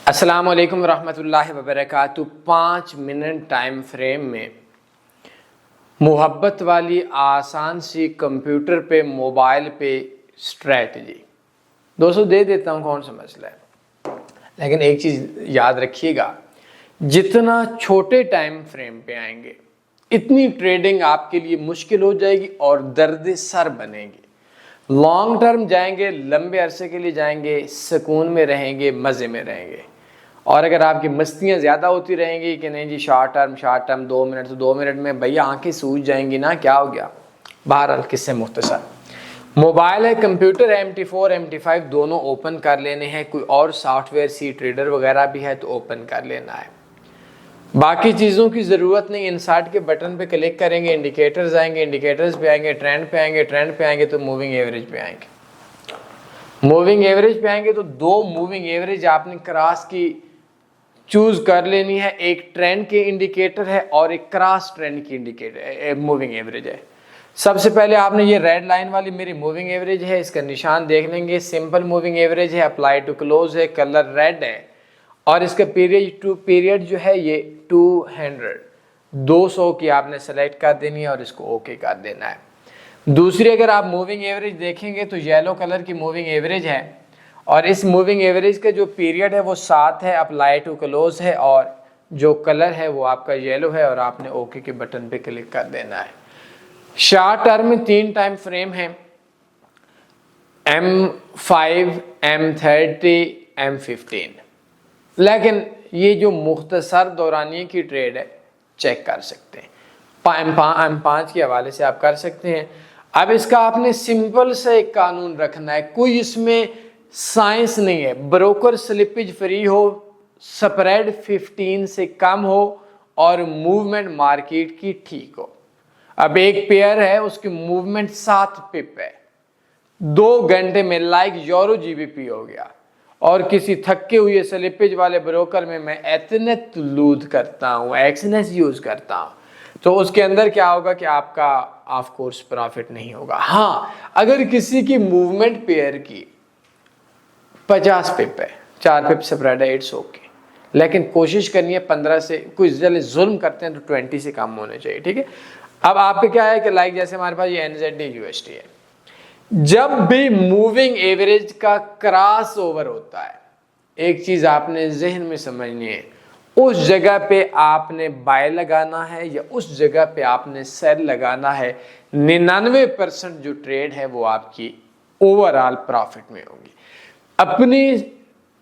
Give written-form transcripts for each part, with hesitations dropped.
अस्सलामु अलैकुम रहमतुल्लाहि व बरकातुहू। 5 मिनट टाइम फ्रेम में मोहब्बत वाली आसान सी कंप्यूटर पे मोबाइल पे स्ट्रैटेजी दोस्तों दे देता हूँ, कौन सा मसला है। लेकिन एक चीज़ याद रखिएगा, जितना छोटे टाइम फ्रेम पे आएंगे इतनी ट्रेडिंग आपके लिए मुश्किल हो जाएगी और दर्द सर बनेगी। लॉन्ग टर्म जाएंगे, लंबे अरसे के लिए जाएंगे, सुकून में रहेंगे, मज़े में रहेंगे। और अगर आपकी मस्तियाँ ज़्यादा होती रहेंगी कि नहीं जी शॉर्ट टर्म 2 मिनट तो 2 मिनट में भैया आंखें सूज जाएंगी ना, क्या हो गया। बहरहाल किससे मुख्तसर मोबाइल है, कंप्यूटर है, MT4 MT5 दोनों ओपन कर लेने हैं। कोई और सॉफ्टवेयर सी ट्रेडर वगैरह भी है तो ओपन कर लेना है। बाकी चीज़ों की ज़रूरत नहीं। इंसर्ट के बटन पे क्लिक करेंगे, इंडिकेटर्स आएंगे, इंडिकेटर्स पे आएंगे, ट्रेंड पे आएंगे, ट्रेंड पे आएंगे तो मूविंग एवरेज पे आएंगे। मूविंग एवरेज पे आएंगे तो 2 मूविंग एवरेज आपने क्रॉस की चूज कर लेनी है। एक ट्रेंड के इंडिकेटर है और एक क्रॉस ट्रेंड की इंडिकेटर मूविंग एवरेज है। सबसे पहले आपने ये रेड लाइन वाली मेरी मूविंग एवरेज है, इसका निशान देख लेंगे। सिंपल मूविंग एवरेज है, अप्लाई टू क्लोज है, कलर रेड है और इसका पीरियड जो है ये 200 की आपने सेलेक्ट कर देनी है और इसको ओके कर देना है। दूसरी अगर आप मूविंग एवरेज देखेंगे तो येलो कलर की मूविंग एवरेज है और इस मूविंग एवरेज का जो पीरियड है वो 7 है, अप्लाई टू क्लोज है और जो कलर है वो आपका येलो है और आपने ओके के बटन पे क्लिक कर देना है। शॉर्ट टर्म में 3 टाइम फ्रेम है, M5, M30, M15। लेकिन ये जो मुख्तसर दौरानिये की ट्रेड है चेक कर सकते हैं, M5 के हवाले से आप कर सकते हैं। अब इसका आपने सिंपल से एक कानून रखना है, कोई इसमें साइंस नहीं है। ब्रोकर स्लिपेज फ्री हो, स्प्रेड 15 से कम हो और मूवमेंट मार्केट की ठीक हो। अब एक पेयर है उसकी मूवमेंट 7 पिप है, 2 घंटे में लाइक यूरो GBP हो गया और किसी थके हुए स्लिपेज वाले ब्रोकर में मैं एथनेट लूज करता हूँ, एक्सनेस यूज करता हूँ तो उसके अंदर क्या होगा कि आपका ऑफ कोर्स प्रॉफिट नहीं होगा। हाँ, अगर किसी की मूवमेंट पेयर की 50 पिप है, 4 पिप स्प्रेड है, इट्स ओके, लेकिन कोशिश करनी है 15 से, कुछ जल्द जुल्म करते हैं तो 20 से कम होने चाहिए, ठीक है। अब आपके क्या है कि लाइक जैसे हमारे पास ये NZD USD है, जब भी मूविंग एवरेज का क्रॉस ओवर होता है एक चीज आपने जहन में समझनी है, उस जगह पे आपने बाय लगाना है या उस जगह पे आपने सेल लगाना है। 99% जो ट्रेड है वो आपकी ओवरऑल प्रॉफिट में होगी। अपनी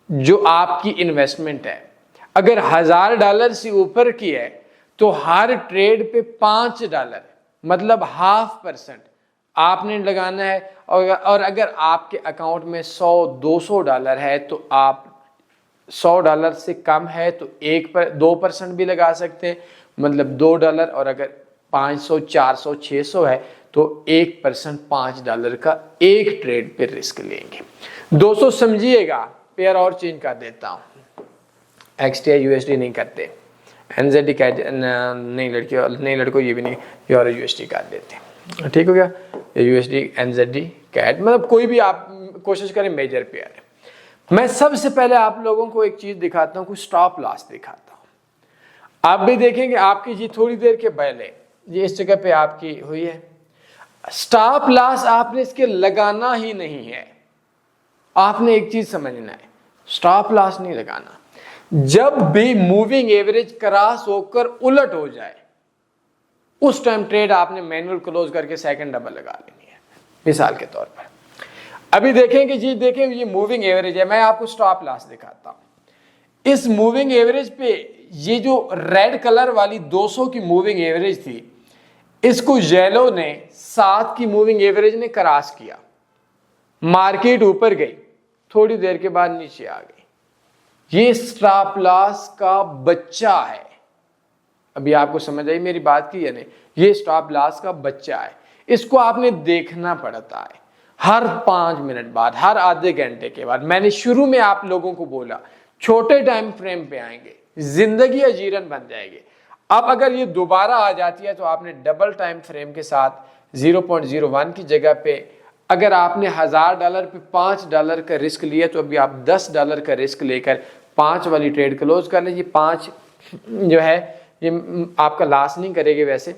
जो आपकी इन्वेस्टमेंट है अगर $1000 से ऊपर की है तो हर ट्रेड पे $5 मतलब 0.5% आपने लगाना है। और अगर आपके अकाउंट में $100-200 है तो आप $100 से कम है तो 2% भी लगा सकते हैं, मतलब $2। और अगर 500, 400, 600 है तो 1% $5 का एक ट्रेड पे रिस्क लेंगे। दोस्तों समझिएगा, पेयर और चेंज कर देता हूँ, XTI USD नहीं करते, NZD कैट नहीं लड़कों ये भी नहीं, यूरो USD कर देते हैं, ठीक हो गया। USD NZD कैट मतलब कोई भी आप कोशिश करें, मेजर पेयर है। मैं सबसे पहले आप लोगों को एक चीज दिखाता हूँ, कुछ स्टॉप लॉस दिखाता हूँ। आप भी देखेंगे आपकी जी थोड़ी देर के पहले ये इस जगह पे आपकी हुई है। स्टॉप लॉस आपने इसके लगाना ही नहीं है। आपने एक चीज समझना है, स्टॉप लॉस नहीं लगाना। जब भी मूविंग एवरेज क्रॉस होकर उलट हो जाए उस टाइम ट्रेड आपने मैनुअल क्लोज करके सेकंड डबल लगा लेनी है। मिसाल के तौर पर अभी देखें कि जी देखें ये मूविंग एवरेज है, मैं आपको स्टॉप लॉस दिखाता हूं। इस मूविंग एवरेज पे ये जो रेड कलर वाली 200 की मूविंग एवरेज थी, इसको येलो ने 7 की मूविंग एवरेज ने क्रॉस किया, मार्केट ऊपर गई, थोड़ी देर के बाद नीचे आ गई। ये स्टॉप लॉस का बच्चा है। अभी आपको समझ आई मेरी बात की या नहीं? ये स्टॉप लॉस का बच्चा है, इसको आपने देखना पड़ता है हर 5 मिनट बाद, हर आधे घंटे के बाद। मैंने शुरू में आप लोगों को बोला छोटे टाइम फ्रेम पे आएंगे जिंदगी अजीरन बन जाएगी। अब अगर ये दोबारा आ जाती है तो आपने डबल टाइम फ्रेम के साथ 0.01 की जगह पे अगर आपने $1000 पे $5 का रिस्क लिया तो अभी आप $10 का रिस्क लेकर 5 वाली ट्रेड क्लोज कर लें। ये 5 जो है ये आपका लॉस नहीं करेगी, वैसे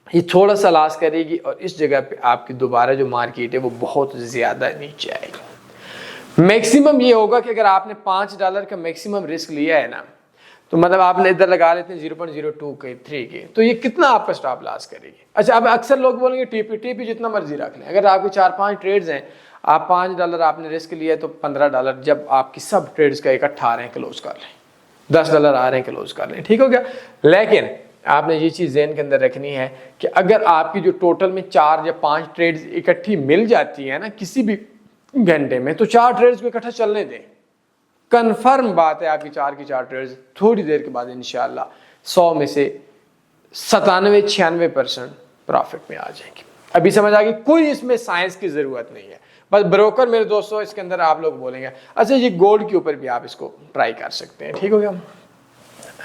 ये थोड़ा सा लॉस करेगी और इस जगह पे आपकी दोबारा जो मार्केट है वो बहुत ज़्यादा नीचे आएगी। मैक्सिमम ये होगा कि अगर आपने $5 का मैक्सिमम रिस्क लिया है ना, तो मतलब आपने इधर लगा लेते हैं 0.02 के 3 के, तो ये कितना आपका स्टॉप लॉस करेगी। अच्छा, अब अक्सर लोग बोलेंगे टीपी जितना मर्जी रख लें। अगर आपके 4-5 ट्रेड्स हैं, आप $5 आपने रिस्क लिया है, तो $15 जब आपकी सब ट्रेड्स का इकट्ठा आ रहे हैं क्लोज कर लें, $10 आ रहे हैं क्लोज कर लें, ठीक हो गया। लेकिन आपने ये चीज़ ज़हन के अंदर रखनी है कि अगर आपकी जो टोटल में 4 या 5 ट्रेड्स इकट्ठी मिल जाती है ना किसी भी घंटे में, तो 4 ट्रेड्स को इकट्ठा चलने दें। कंफर्म बात है आपकी 4 की 4 ट्रेड्स थोड़ी देर के बाद इंशाल्लाह 100 में से 97-96% प्रॉफिट में आ जाएगी। अभी समझ आ गई, कोई इसमें साइंस की ज़रूरत नहीं है, बस ब्रोकर मेरे दोस्तों इसके अंदर आप लोग बोलेंगे। अच्छा, ये गोल्ड के ऊपर भी आप इसको ट्राई कर सकते हैं, ठीक हो गया।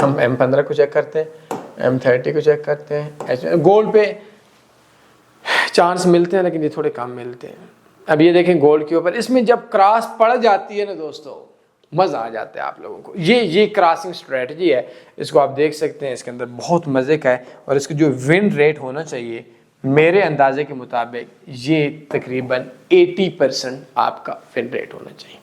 हम M15 को चेक करते हैं, M30 को चेक करते हैं। गोल्ड पे चांस मिलते हैं लेकिन ये थोड़े कम मिलते हैं। अब ये देखें गोल्ड के ऊपर, इसमें जब क्रॉस पड़ जाती है ना दोस्तों, मज़ा आ जाता है आप लोगों को। ये क्रॉसिंग स्ट्रेटजी है, इसको आप देख सकते हैं, इसके अंदर बहुत मज़े का है। और इसका जो विन रेट होना चाहिए मेरे अंदाजे के मुताबिक ये तकरीबन 80% आपका विन रेट होना चाहिए।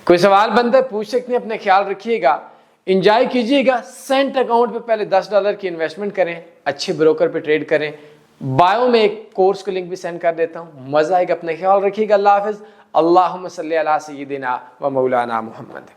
कोई सवाल बनता है पूछ सकते हैं, अपने ख्याल रखिएगा, इंजॉय कीजिएगा। सेंट अकाउंट पे पहले $10 की इन्वेस्टमेंट करें, अच्छे ब्रोकर पे ट्रेड करें। बायो में एक कोर्स का लिंक भी सेंड कर देता हूँ, मज़ा आएगा। अपना ख्याल रखिएगा। अल्लाह हाफ़िज़। अल्लाहुम्मा सल्ली अला सय्यिदिना व मौलाना मुहम्मद।